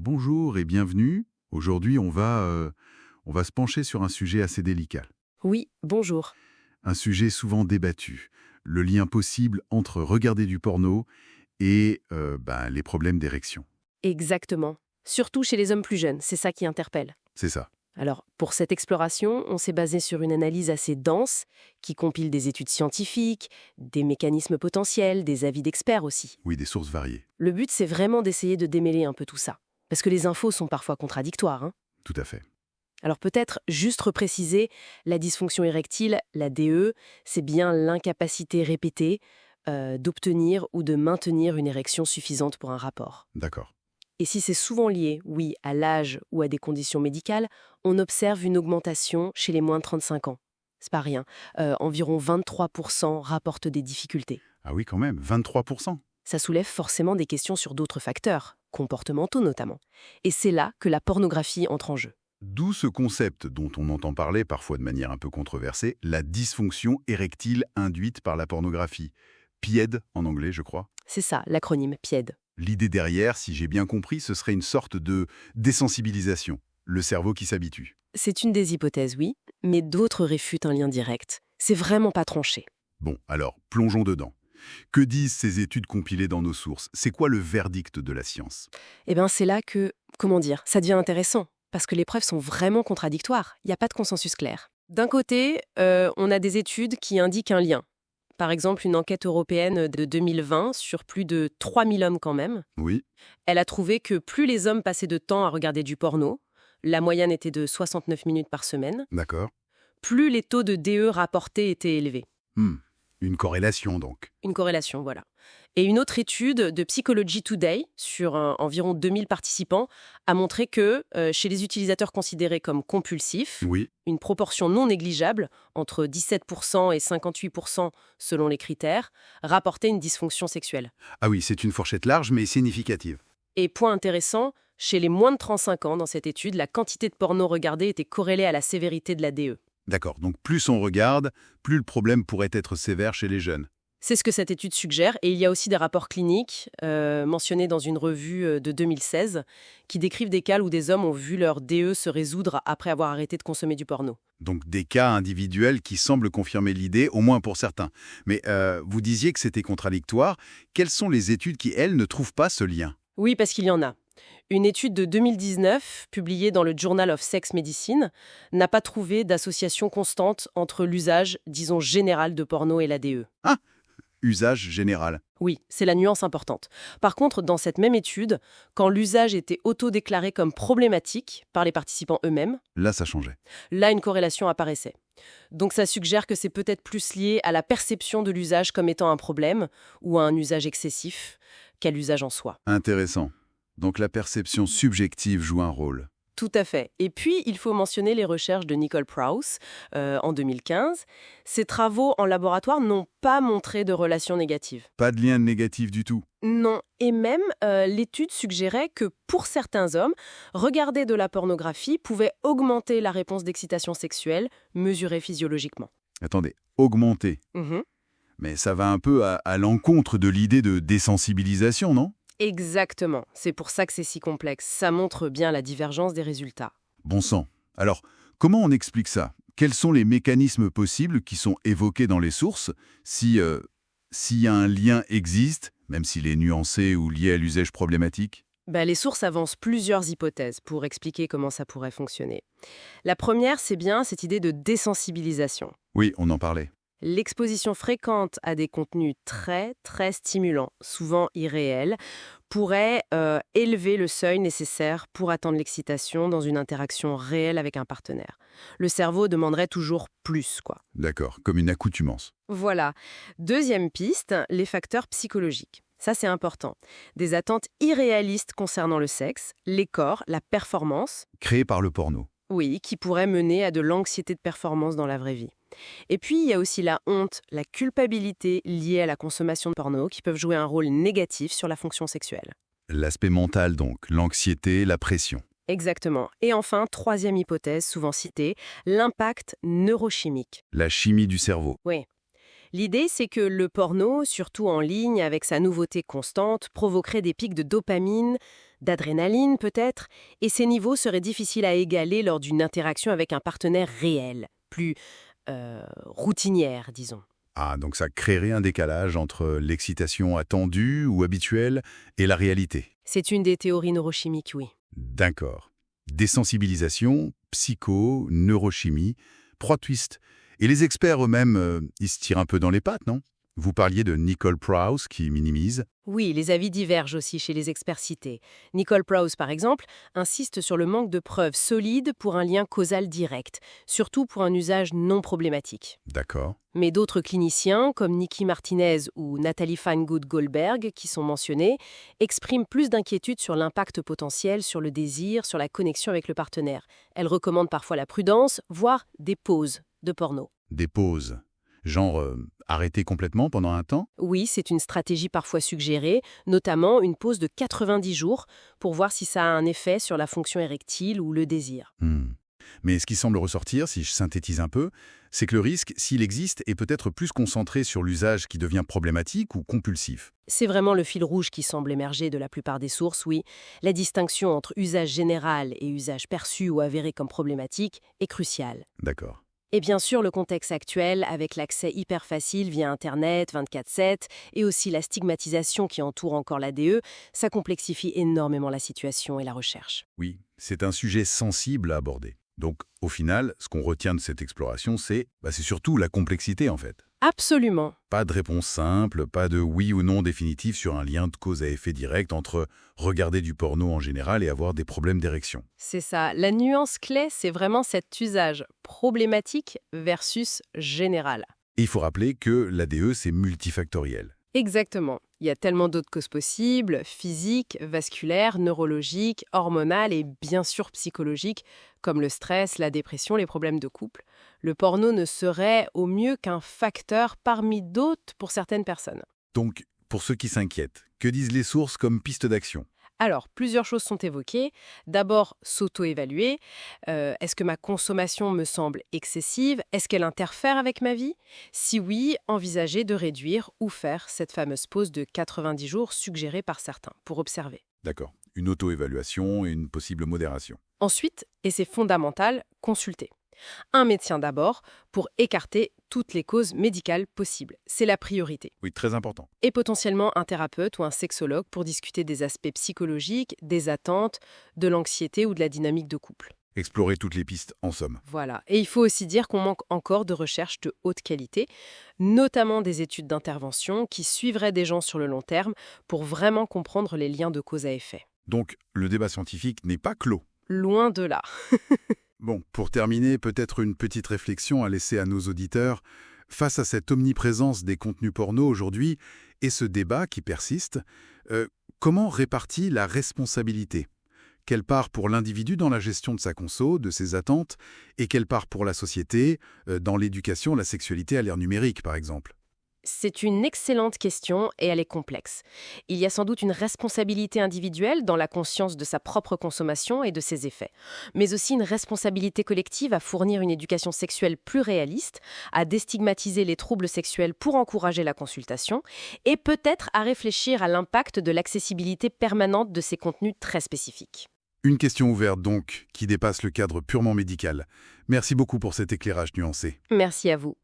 Bonjour et bienvenue. Aujourd'hui, on va se pencher sur un sujet assez délicat. Oui, bonjour. Un sujet souvent débattu. Le lien possible entre regarder du porno et les problèmes d'érection. Exactement. Surtout chez les hommes plus jeunes, c'est ça qui interpelle. C'est ça. Alors, pour cette exploration, on s'est basé sur une analyse assez dense qui compile des études scientifiques, des mécanismes potentiels, des avis d'experts aussi. Oui, des sources variées. Le but, c'est vraiment d'essayer de démêler un peu tout ça. Parce que les infos sont parfois contradictoires, hein. Tout à fait. Alors peut-être juste repréciser, la dysfonction érectile, la DE, c'est bien l'incapacité répétée d'obtenir ou de maintenir une érection suffisante pour un rapport. D'accord. Et si c'est souvent lié, oui, à l'âge ou à des conditions médicales, on observe une augmentation chez les moins de 35 ans. C'est pas rien. Environ 23% rapportent des difficultés. Ah oui, quand même, 23%. Ça soulève forcément des questions sur d'autres facteurs, comportementaux notamment. Et c'est là que la pornographie entre en jeu. D'où ce concept dont on entend parler, parfois de manière un peu controversée, la dysfonction érectile induite par la pornographie. PIED en anglais, je crois. C'est ça, l'acronyme PIED. L'idée derrière, si j'ai bien compris, ce serait une sorte de désensibilisation, le cerveau qui s'habitue. C'est une des hypothèses, oui, mais d'autres réfutent un lien direct. C'est vraiment pas tranché. Bon, alors, plongeons dedans. Que disent ces études compilées dans nos sources? C'est quoi le verdict de la science? Eh bien, c'est là que, comment dire, ça devient intéressant, parce que les preuves sont vraiment contradictoires. Il n'y a pas de consensus clair. D'un côté, on a des études qui indiquent un lien. Par exemple, une enquête européenne de 2020 sur plus de 3000 hommes quand même. Oui, Elle a trouvé que plus les hommes passaient de temps à regarder du porno, la moyenne était de 69 minutes par semaine, d'accord. plus les taux de DE rapportés étaient élevés. Hmm, une corrélation donc. Une corrélation, voilà. Et une autre étude de Psychology Today, sur environ 2000 participants, a montré que, chez les utilisateurs considérés comme compulsifs, Oui, une proportion non négligeable, entre 17% et 58% selon les critères, rapportait une dysfonction sexuelle. ah oui, c'est une fourchette large mais significative. Et point intéressant, chez les moins de 35 ans dans cette étude, la quantité de porno regardée était corrélée à la sévérité de la DE. D'accord, donc plus on regarde, plus le problème pourrait être sévère chez les jeunes. C'est ce que cette étude suggère, et il y a aussi des rapports cliniques mentionnés dans une revue de 2016 qui décrivent des cas où des hommes ont vu leur DE se résoudre après avoir arrêté de consommer du porno. Donc des cas individuels qui semblent confirmer l'idée, au moins pour certains. Mais vous disiez que c'était contradictoire. Quelles sont les études qui, elles, ne trouvent pas ce lien? Oui, parce qu'il y en a. Une étude de 2019, publiée dans le Journal of Sex Medicine, n'a pas trouvé d'association constante entre l'usage, disons, général de porno et la DE. Ah, usage général. Oui, c'est la nuance importante. Par contre, dans cette même étude, quand l'usage était auto-déclaré comme problématique par les participants eux-mêmes, Là, ça changeait. là, une corrélation apparaissait. Donc ça suggère que c'est peut-être plus lié à la perception de l'usage comme étant un problème ou à un usage excessif qu'à l'usage en soi. Intéressant. Donc la perception subjective joue un rôle. Tout à fait. Et puis, il faut mentionner les recherches de Nicole Prause en 2015. Ces travaux en laboratoire n'ont pas montré de relation négative. Pas de lien négatif du tout. Non. Et même, l'étude suggérait que pour certains hommes, regarder de la pornographie pouvait augmenter la réponse d'excitation sexuelle mesurée physiologiquement. Attendez, augmenter. Mhm. Mais ça va un peu à l'encontre de l'idée de désensibilisation, non? Exactement. C'est pour ça que c'est si complexe. Ça montre bien la divergence des résultats. Bon sang. Alors, comment on explique ça? Quels sont les mécanismes possibles qui sont évoqués dans les sources s'il y a un lien existe, même s'il est nuancé ou lié à l'usage problématique? Les sources avancent plusieurs hypothèses pour expliquer comment ça pourrait fonctionner. La première, c'est bien cette idée de désensibilisation. Oui, on en parlait. L'exposition fréquente à des contenus très, très stimulants, souvent irréels, pourrait élever le seuil nécessaire pour atteindre l'excitation dans une interaction réelle avec un partenaire. Le cerveau demanderait toujours plus, quoi. D'accord, comme une accoutumance. Voilà. Deuxième piste, les facteurs psychologiques. Ça, c'est important. Des attentes irréalistes concernant le sexe, les corps, la performance, Créé par le porno. oui, qui pourraient mener à de l'anxiété de performance dans la vraie vie. Et puis, il y a aussi la honte, la culpabilité liée à la consommation de porno qui peuvent jouer un rôle négatif sur la fonction sexuelle. L'aspect mental donc, l'anxiété, la pression. Exactement. Et enfin, troisième hypothèse souvent citée, l'impact neurochimique. La chimie du cerveau. Oui. L'idée, c'est que le porno, surtout en ligne avec sa nouveauté constante, provoquerait des pics de dopamine, d'adrénaline peut-être, et ces niveaux seraient difficiles à égaler lors d'une interaction avec un partenaire réel, plus routinière, disons. Ah, donc ça créerait un décalage entre l'excitation attendue ou habituelle et la réalité. C'est une des théories neurochimiques, oui. D'accord. Désensibilisation, psycho, neurochimie, plot twist. Et les experts eux-mêmes, ils se tirent un peu dans les pattes, non? Vous parliez de Nicole Prause qui minimise. Oui, les avis divergent aussi chez les experts cités. Nicole Prause, par exemple, insiste sur le manque de preuves solides pour un lien causal direct, surtout pour un usage non problématique. D'accord. Mais d'autres cliniciens, comme Nikki Martinez ou Nathalie Feingold-Goldberg, qui sont mentionnés, expriment plus d'inquiétude sur l'impact potentiel sur le désir, sur la connexion avec le partenaire. Elles recommandent parfois la prudence, voire des pauses de porno. Des pauses. Genre arrêter complètement pendant un temps? Oui, c'est une stratégie parfois suggérée, notamment une pause de 90 jours pour voir si ça a un effet sur la fonction érectile ou le désir. Mais ce qui semble ressortir, si je synthétise un peu, c'est que le risque, s'il existe, est peut-être plus concentré sur l'usage qui devient problématique ou compulsif. C'est vraiment le fil rouge qui semble émerger de la plupart des sources, oui. La distinction entre usage général et usage perçu ou avéré comme problématique est cruciale. D'accord. Et bien sûr, le contexte actuel, avec l'accès hyper facile via Internet, 24/7, et aussi la stigmatisation qui entoure encore l'ADE, ça complexifie énormément la situation et la recherche. Oui, c'est un sujet sensible à aborder. Donc, au final, ce qu'on retient de cette exploration, c'est surtout la complexité, en fait. Absolument. Pas de réponse simple, pas de oui ou non définitif sur un lien de cause à effet direct entre regarder du porno en général et avoir des problèmes d'érection. C'est ça. La nuance clé, c'est vraiment cet usage problématique versus général. Et il faut rappeler que l'ADE, c'est multifactoriel. Exactement. Il y a tellement d'autres causes possibles, physiques, vasculaires, neurologiques, hormonales et bien sûr psychologiques, comme le stress, la dépression, les problèmes de couple. Le porno ne serait au mieux qu'un facteur parmi d'autres pour certaines personnes. Donc, pour ceux qui s'inquiètent, que disent les sources comme piste d'action? Alors, plusieurs choses sont évoquées. D'abord, s'auto-évaluer. Est-ce que ma consommation me semble excessive? Est-ce qu'elle interfère avec ma vie? Si oui, envisager de réduire ou faire cette fameuse pause de 90 jours suggérée par certains, pour observer. D'accord. Une auto-évaluation et une possible modération. Ensuite, et c'est fondamental, consulter. Un médecin d'abord, pour écarter toutes les causes médicales possibles. C'est la priorité. Oui, très important. Et potentiellement un thérapeute ou un sexologue pour discuter des aspects psychologiques, des attentes, de l'anxiété ou de la dynamique de couple. Explorer toutes les pistes, en somme. Voilà. Et il faut aussi dire qu'on manque encore de recherches de haute qualité, notamment des études d'intervention qui suivraient des gens sur le long terme pour vraiment comprendre les liens de cause à effet. Donc, le débat scientifique n'est pas clos. Loin de là. Bon, pour terminer, peut-être une petite réflexion à laisser à nos auditeurs. Face à cette omniprésence des contenus porno aujourd'hui et ce débat qui persiste, comment répartit la responsabilité? Quelle part pour l'individu dans la gestion de sa conso, de ses attentes, et quelle part pour la société, dans l'éducation, la sexualité à l'ère numérique, par exemple? C'est une excellente question et elle est complexe. Il y a sans doute une responsabilité individuelle dans la conscience de sa propre consommation et de ses effets, mais aussi une responsabilité collective à fournir une éducation sexuelle plus réaliste, à déstigmatiser les troubles sexuels pour encourager la consultation et peut-être à réfléchir à l'impact de l'accessibilité permanente de ces contenus très spécifiques. Une question ouverte donc, qui dépasse le cadre purement médical. Merci beaucoup pour cet éclairage nuancé. Merci à vous.